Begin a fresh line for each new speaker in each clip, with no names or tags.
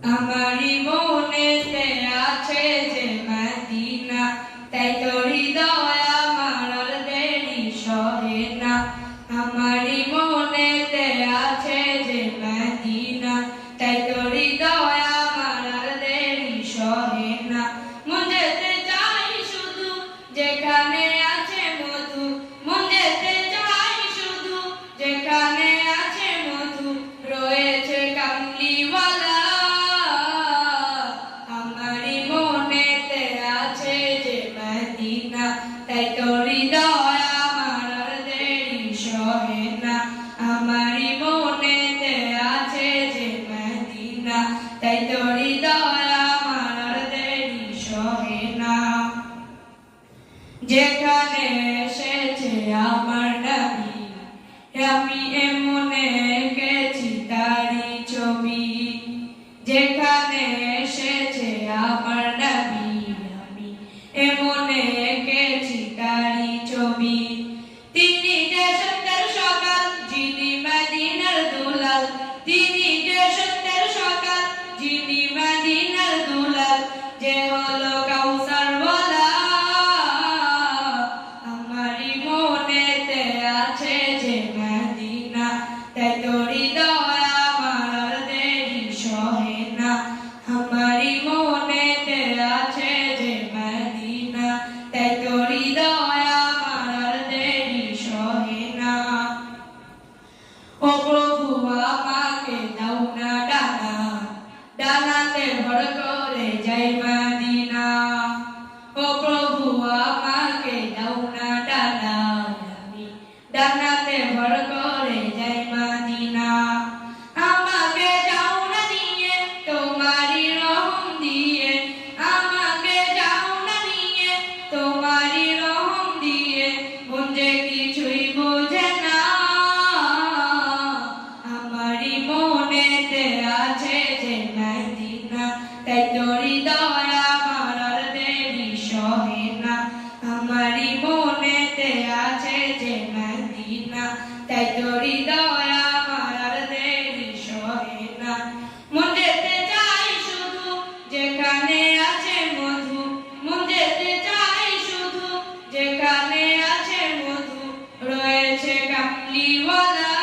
আমারি মনেতে আছে যে মদিনা, তাই তো হৃদয় আমার আর দেরি সহে না। আমারি মনেতে আছে যে মদিনা, তাই তো হৃদয় আমার আর দেরি সহে না। মন যেতে চাই শুধু যেখানে আছে মধু, মন যেতে চাই শুধু যেখানে আছে মধু, রয়েছে কামলিওয়ালা। আমারি মনেতে আছে যে মদিনা, তাই তো হৃদয় আমার আর দেরি সহে না। আমারি মনেতে আছে যে মদিনা, তাই তো হৃদয় আমার আর দেরি সহে না। যেখানে এসেছে আমার নবী, আমি এমনে এঁকেছি তারি ছবি। যেখানে এসেছে আমার নবী, আমি এমনে এঁকেছি তারি ছবি। তিনি যে সত্যের সকাল, যিনি মদিনার দুলাল, তিনি যে সত্যের সকাল, যিনি মদিনার দুলাল, যে হলো কাউসার ওয়ালা। আমারি মনেতে আছে যে মদিনা, তাই তো হৃদয় আমার আর দেরি সহে না। আমারি মনেতে আছে যে মদিনা, তাই তো হৃদয় আমার আর দেরি সহে না। ও প্রভু আমাকে দাও না ডানা, ডানাতে ভর করে যাই মদিনা। ও প্রভু আমাকে দাও না ডানা, আমি ডানাতে ভর করে যাই মদিনা। আমাকে যাও না নিয়ে তোমারি রহম দিয়ে, আমাকে যাও না নিয়ে তোমারি রহম দিয়ে, মন যে কিছুই বোঝে না। আমারি মনেতে আছে যে মদিনা, তাই তো হৃদয় আমার আর দেরি সহে না। আমারি মনেতে আছে যে মদিনা, তাই তো হৃদয় আমার আর দেরি সহে না। মন যেতে চাই শুধু যেখানে আছে মধু, মন যেতে চাই শুধু যেখানে আছে মধু, রয়েছে কামলিওয়ালা।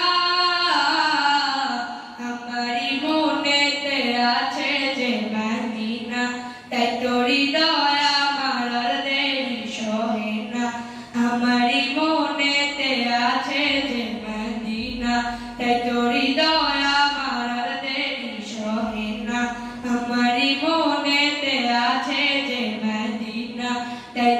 আমারি মনেতে আছে যে মদিনা, তাই তো হৃদয় আমার আর দেরি সহে না। আমারি মনেতে আছে যে মদিনা, তাই তো হৃদয় আমার আর দেরি সহে না। আমারি মনেতে আছে যে মদিনা, তাই